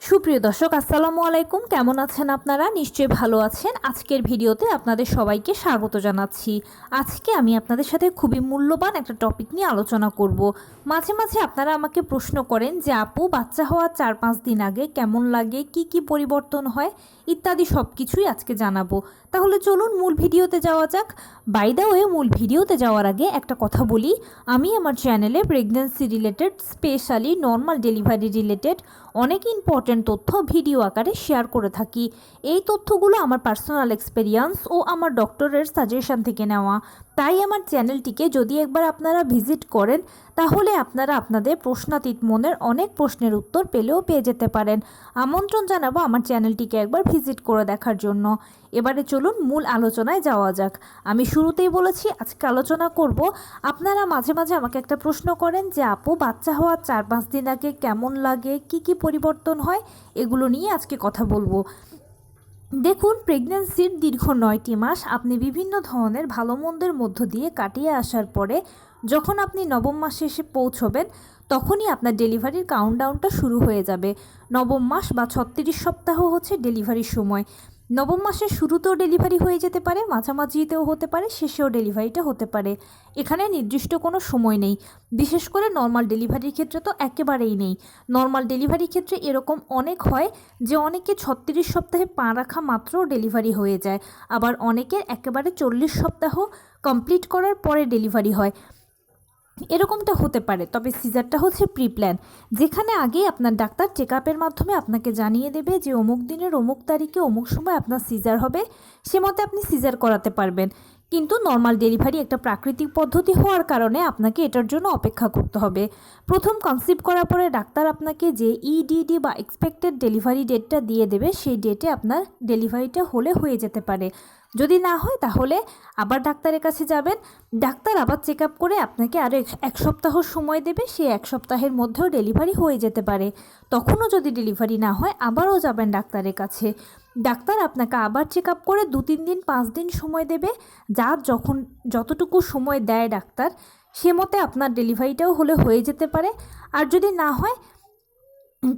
সুপ্রিয় দর্শক আসসালামু আলাইকুম, কেমন আছেন আপনারা? নিশ্চয়ই ভালো আছেন। আজকের ভিডিওতে আপনাদের সবাইকে স্বাগত জানাচ্ছি। আজকে আমি আপনাদের সাথে খুবই মূল্যবান একটা টপিক নিয়ে আলোচনা করব। মাঝে মাঝে আপনারা আমাকে প্রশ্ন করেন যে আপু, বাচ্চা হওয়ার 4-5 দিন আগে কেমন লাগে, কি কি পরিবর্তন হয় ইত্যাদি সব কিছুই আজকে জানাবো। তাহলে চলুন মূল ভিডিওতে যাওয়া যাক। বাই দ্য ওয়ে, মূল ভিডিওতে যাওয়ার আগে একটা কথা বলি, আমি আমার চ্যানেলে pregnancy related, specially normal delivery related অনেক ইম্পর্ট্যান্ট তথ্য ভিডিও আকারে শেয়ার করে থাকি। এই তথ্যগুলো আমার পার্সোনাল এক্সপেরিয়েন্স ও আমার ডক্টরের সাজেশন থেকে নেওয়া। তাই আমার চ্যানেলটিকে যদি একবার আপনারা ভিজিট করেন, তাহলে আপনারা আপনাদের প্রশ্নাতীত মনের অনেক প্রশ্নের উত্তর পেয়ে যেতে পারেন। আমন্ত্রণ জানাবো আমার চ্যানেলটিকে একবার ভিজিট করে দেখার জন্য। এবারে চলুন মূল আলোচনায় যাওয়া যাক। আমি শুরুতেই বলেছি আজকে আলোচনা করব, আপনারা মাঝে মাঝে আমাকে একটা প্রশ্ন করেন যে আপু, বাচ্চা হওয়ার 4-5 দিন আগে কেমন লাগে, কি কি পরিবর্তন হয়, এগুলো নিয়ে আজকে কথা বলবো। দেখুন, প্রেগন্যান্সির দীর্ঘ 9টি মাস আপনি বিভিন্ন ধরনের ভালো মন্দের মধ্য দিয়ে কাটিয়ে আসার পরে যখন আপনি নবম মাসে এসে পৌঁছবেন, তখনই আপনার ডেলিভারির কাউন্টডাউনটা শুরু হয়ে যাবে। নবম মাস বা 36 সপ্তাহ হচ্ছে ডেলিভারির সময়। নবম মাসের শুরুতেও ডেলিভারি হয়ে যেতে পারে, মাঝামাঝিতেও হতে পারে, শেষেও ডেলিভারিটা হতে পারে। এখানে নির্দিষ্ট কোনো সময় নেই। বিশেষ করে নর্মাল ডেলিভারির ক্ষেত্রে তো একেবারেই নেই। নর্মাল ডেলিভারির ক্ষেত্রে এরকম অনেক হয় যে অনেকে 36 সপ্তাহে পা রাখা মাত্র ডেলিভারি হয়ে যায়, আবার অনেকের একেবারে 40 সপ্তাহ কমপ্লিট করার পরে ডেলিভারি হয়। এরকমটা হতে পারে, তবে সিজারটা হচ্ছে প্রি প্ল্যান, যেখানে আগে আপনার ডাক্তার চেক আপের মাধ্যমে আপনাকে জানিয়ে দেবে যে অমুক দিনের অমুক তারিখে অমুক সময় আপনার সিজার হবে, সে মতে আপনি সিজার করাতে পারবেন। কিন্তু নর্মাল ডেলিভারি একটা প্রাকৃতিক পদ্ধতি হওয়ার কারণে আপনাকে এটার জন্য অপেক্ষা করতে হবে। প্রথম কনসিভ করার পরে ডাক্তার আপনাকে যে ইডিডি বা এক্সপেক্টেড ডেলিভারি ডেটটা দিয়ে দেবে, সেই ডেটে আপনার ডেলিভারিটা হয়ে যেতে পারে। যদি না হয় তাহলে আবার ডাক্তারের কাছে যাবেন, ডাক্তার আবার চেক আপ করে আপনাকে আরও এক সপ্তাহ সময় দেবে, সেই এক সপ্তাহের মধ্যেও ডেলিভারি হয়ে যেতে পারে। তখনও যদি ডেলিভারি না হয় আবারও যাবেন ডাক্তারের কাছে, ডাক্তার আপনাকে আবার চেক আপ করে 2-3 দিন 5 দিন সময় দেবে। যতটুকু সময় দেয় ডাক্তার, সে মতে আপনার ডেলিভারিটাও হয়ে যেতে পারে। আর যদি না হয়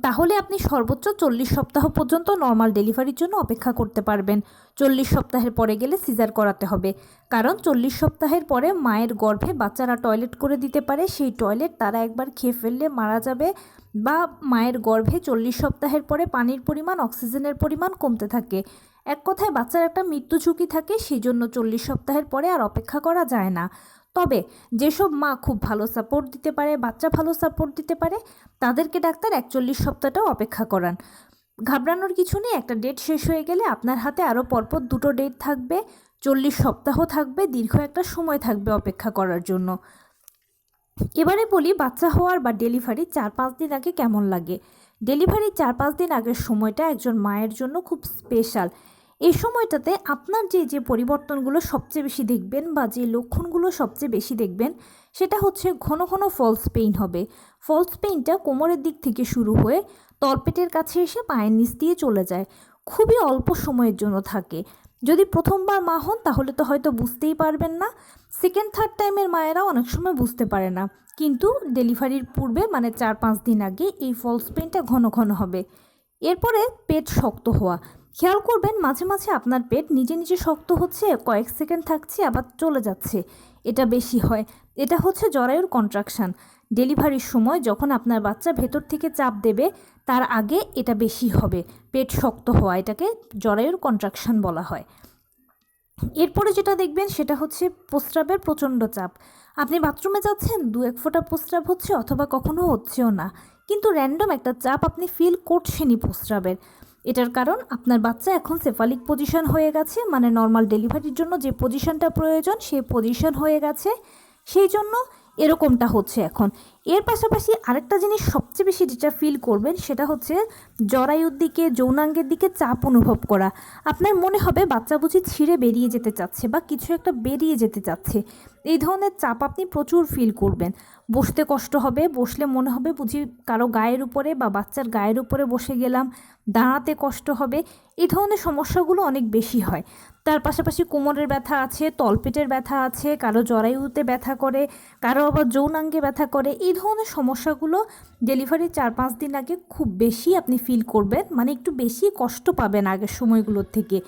তাহলে আপনি সর্বোচ্চ 40 সপ্তাহ পর্যন্ত নর্মাল ডেলিভারির জন্য অপেক্ষা করতে পারবেন। 40 সপ্তাহের পরে গেলে সিজার করাতে হবে, কারণ 40 সপ্তাহের পরে মায়ের গর্ভে বাচ্চারা টয়লেট করে দিতে পারে, সেই টয়লেট তারা একবার খেয়ে ফেললে মারা যাবে, বা মায়ের গর্ভে 40 সপ্তাহের পরে পানির পরিমাণ, অক্সিজেনের পরিমাণ কমতে থাকে। এক কথায় বাচ্চার একটা মৃত্যু ঝুঁকি থাকে, সেই জন্য 40 সপ্তাহের পরে আর অপেক্ষা করা যায় না। তবে যেসব মা খুব ভালো সাপোর্ট দিতে পারে, বাচ্চা ভালো সাপোর্ট দিতে পারে, তাদেরকে ডাক্তার 41 সপ্তাহটাও অপেক্ষা করান। ঘাবড়ানোর কিছু নেই, একটা ডেট শেষ হয়ে গেলে আপনার হাতে আরও পরপর 2টো ডেট থাকবে, 40 সপ্তাহ থাকবে, দীর্ঘ একটা সময় থাকবে অপেক্ষা করার জন্য। এবারে বলি বাচ্চা হওয়ার বা ডেলিভারি 4-5 দিন আগে কেমন লাগে। ডেলিভারি 4-5 দিন আগের সময়টা একজন মায়ের জন্য খুব স্পেশাল। এই সময়টাতে আপনার যে পরিবর্তনগুলো সবচেয়ে বেশি দেখবেন বা যে লক্ষণগুলো সবচেয়ে বেশি দেখবেন, সেটা হচ্ছে ঘন ঘন ফলস পেইন হবে। ফলস পেইনটা কোমরের দিক থেকে শুরু হয়ে তলপেটের কাছে এসে পায়ের নিচ দিয়ে চলে যায়। খুবই অল্প সময়ের জন্য থাকে। যদি প্রথমবার মা হন তাহলে তো হয়তো বুঝতেই পারবেন না, সেকেন্ড থার্ড টাইমের মায়েরা অনেক সময় বুঝতে পারে না, কিন্তু ডেলিভারির পূর্বে মানে 4-5 দিন আগে এই ফলস পেইনটা ঘন ঘন হবে। এরপরে পেট শক্ত হওয়া, খেয়াল করবেন মাঝে মাঝে আপনার পেট নিজে নিজে শক্ত হচ্ছে, কয়েক সেকেন্ড থাকছে আবার চলে যাচ্ছে, এটা বেশি হয়। এটা হচ্ছে জরায়ুর কন্ট্রাকশান। ডেলিভারির সময় যখন আপনার বাচ্চা ভেতর থেকে চাপ দেবে, তার আগে এটা বেশি হবে, পেট শক্ত হওয়া, এটাকে জরায়ুর কন্ট্রাকশান বলা হয়। এরপরে যেটা দেখবেন সেটা হচ্ছে প্রস্রাবের প্রচণ্ড চাপ। আপনি বাথরুমে যাচ্ছেন, 2-1 ফোঁটা প্রস্রাব হচ্ছে, অথবা কখনো হচ্ছেও না, কিন্তু র্যান্ডম একটা চাপ আপনি ফিল করছেনই প্রস্রাবের। এটার কারণ আপনার বাচ্চা এখন সেফালিক পজিশন হয়ে গেছে, মানে নর্মাল ডেলিভারির জন্য যে পজিশনটা প্রয়োজন সেই পজিশন হয়ে গেছে, সেই জন্য এরকমটা হচ্ছে এখন। এর পাশাপাশি আরেকটা জিনিস সবচেয়ে বেশি যেটা ফিল করবেন সেটা হচ্ছে জরায়ুর দিকে, যৌনাঙ্গের দিকে চাপ অনুভব করা। আপনার মনে হবে বাচ্চা বুঝি ছিঁড়ে বেরিয়ে যেতে চাচ্ছে বা কিছু একটা বেরিয়ে যেতে চাচ্ছে, এই ধরনের চাপ আপনি প্রচুর ফিল করবেন। বসতে কষ্ট হবে, বসলে মনে হবে বুঝি কারো গায়ের উপরে বা বাচ্চার গায়ের উপরে বসে গেলাম, দাঁড়াতে কষ্ট হবে, এই ধরনের সমস্যাগুলো অনেক বেশি হয়। তার পাশাপাশি কোমরের ব্যথা আছে, তলপেটের ব্যথা আছে, কারো জরায়ুতে ব্যথা করে, কারো আবার যৌনাঙ্গে ব্যথা করে, এই ধরনের সমস্যাগুলো ডেলিভারির 4-5 দিন আগে খুব বেশি আপনি ফিল করবেন, মানে একটু বেশি কষ্ট পাবেন আগের সময়গুলোর থেকে।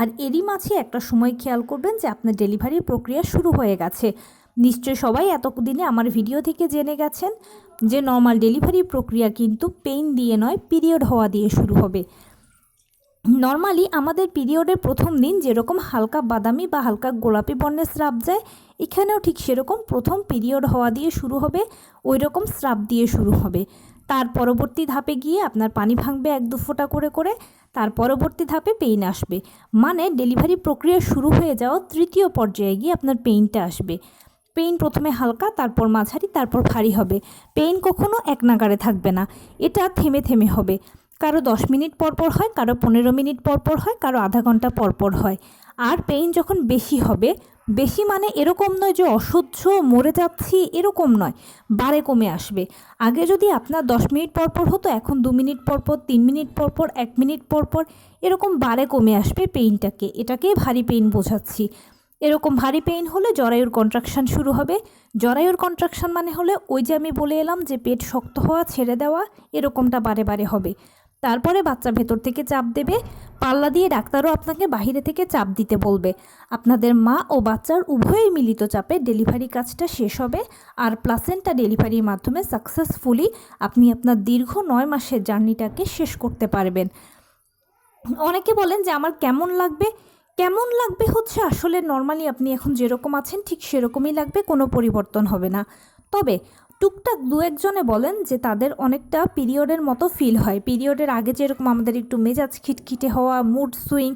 আর এরই মাঝে একটা সময় খেয়াল করবেন যে আপনার ডেলিভারির প্রক্রিয়া শুরু হয়ে গেছে। নিশ্চয়ই সবাই এতদিনে আমার ভিডিও থেকে জেনে গেছেন যে নর্মাল ডেলিভারি প্রক্রিয়া কিন্তু পেইন দিয়ে নয়, পিরিয়ড হওয়া দিয়ে শুরু হবে। নর্মালি আমাদের পিরিয়ডের প্রথম দিন যেরকম হালকা বাদামি বা হালকা গোলাপি বর্ণের স্রাব যায়, এখানেও ঠিক সেরকম প্রথম পিরিয়ড হওয়া দিয়ে শুরু হবে, ওই রকম স্রাব দিয়ে শুরু হবে। তার পরবর্তী ধাপে গিয়ে আপনার পানি ভাঙবে 1-2 ফোঁটা করে করে, তার পরবর্তী ধাপে পেইন আসবে। মানে ডেলিভারি প্রক্রিয়া শুরু হয়ে যাওয়া তৃতীয় পর্যায়ে গিয়ে আপনার পেইনটা আসবে। পেইন প্রথমে হালকা, তারপর মাঝারি, তারপর ভারী হবে। পেইন কখনো এক নাগাড়ে থাকবে না, এটা থেমে থেমে হবে। কারো 10 মিনিট পরপর হয়, কারো 15 মিনিট পরপর হয়, কারো আধা ঘন্টা পরপর হয়। আর পেইন যখন বেশি হবে, বেশি মানে এরকম নয় যে অসহ্য মরে যাচ্ছি, এরকম নয়, বারে কমে আসবে। আগে যদি আপনার 10 মিনিট পরপর হতো, এখন 2 মিনিট পরপর, 3 মিনিট পরপর, 1 মিনিট পরপর, এরকম বারে কমে আসবে পেইনটাকে। এটাকেই ভারী পেইন বোঝাচ্ছি। এরকম ভারী পেইন হলে জরায়ুর কন্ট্রাকশান শুরু হবে। জরায়ুর কন্ট্রাকশান মানে হলে ওই যে আমি বলে এলাম যে পেট শক্ত হওয়া, ছেড়ে দেওয়া, এরকমটা বারে বারে হবে। তারপরে বাচ্চা ভেতর থেকে চাপ দেবে, পাল্লা দিয়ে ডাক্তারও আপনাকে বাইরে থেকে চাপ দিতে বলবে। আপনাদের মা ও বাচ্চার উভয়ের মিলিত চাপে ডেলিভারি কাজটা শেষ হবে। আর প্লাসেন্টা ডেলিভারির মাধ্যমে সাকসেসফুলি আপনি আপনার দীর্ঘ 9 মাসের জার্নিটাকে শেষ করতে পারবেন। অনেকে বলেন যে আমার কেমন লাগবে। কেমন লাগবে হচ্ছে আসলে নর্মালি আপনি এখন যেরকম আছেন ঠিক সেরকমই লাগবে, কোনো পরিবর্তন হবে না। তবে টুকটাক 2-1 জনে বলেন যে তাদের অনেকটা পিরিয়ডের মতো ফিল হয়। পিরিয়ডের আগে যেরকম আমাদের একটু মেজাজ খিটখিটে হওয়া, মুড সুইং,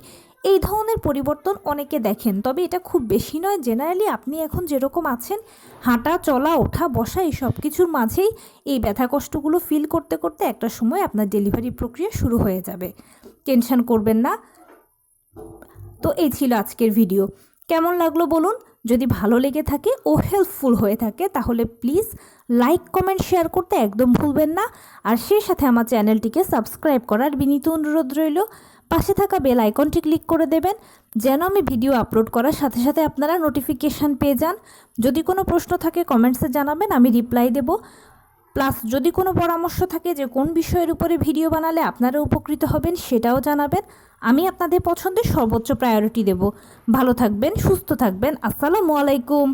এই ধরনের পরিবর্তন অনেকে দেখেন। তবে এটা খুব বেশি নয়। জেনারেলি আপনি এখন যেরকম আছেন, হাঁটা চলা ওঠা বসা এই সব কিছুর মাঝেই এই ব্যথা কষ্টগুলো ফিল করতে করতে একটা সময় আপনার ডেলিভারি প্রক্রিয়া শুরু হয়ে যাবে। টেনশন করবেন না। তো এই ছিল আজকের ভিডিও। কেমন লাগলো বলুন। যদি ভালো লেগে থাকে ও হেল্পফুল হয়ে থাকে তাহলে প্লিজ লাইক, কমেন্ট, শেয়ার করতে একদম ভুলবেন না। আর সেই সাথে আমার চ্যানেলটিকে সাবস্ক্রাইব করার বিনীত অনুরোধ রইল। পাশে থাকা বেল আইকনটি ক্লিক করে দেবেন যেন আমি ভিডিও আপলোড করার সাথে সাথে আপনারা নোটিফিকেশান পেয়ে যান। যদি কোনো প্রশ্ন থাকে কমেন্টসে জানাবেন, আমি রিপ্লাই দেব। প্লাস যদি কোনো পরামর্শ থাকে যে কোন বিষয়ের উপরে ভিডিও বানালে আপনারা উপকৃত হবেন, সেটাও জানাবেন। আমি আপনাদের পছন্দের সর্বোচ্চ প্রায়োরিটি দেব। ভালো থাকবেন, সুস্থ থাকবেন। আসসালামু আলাইকুম।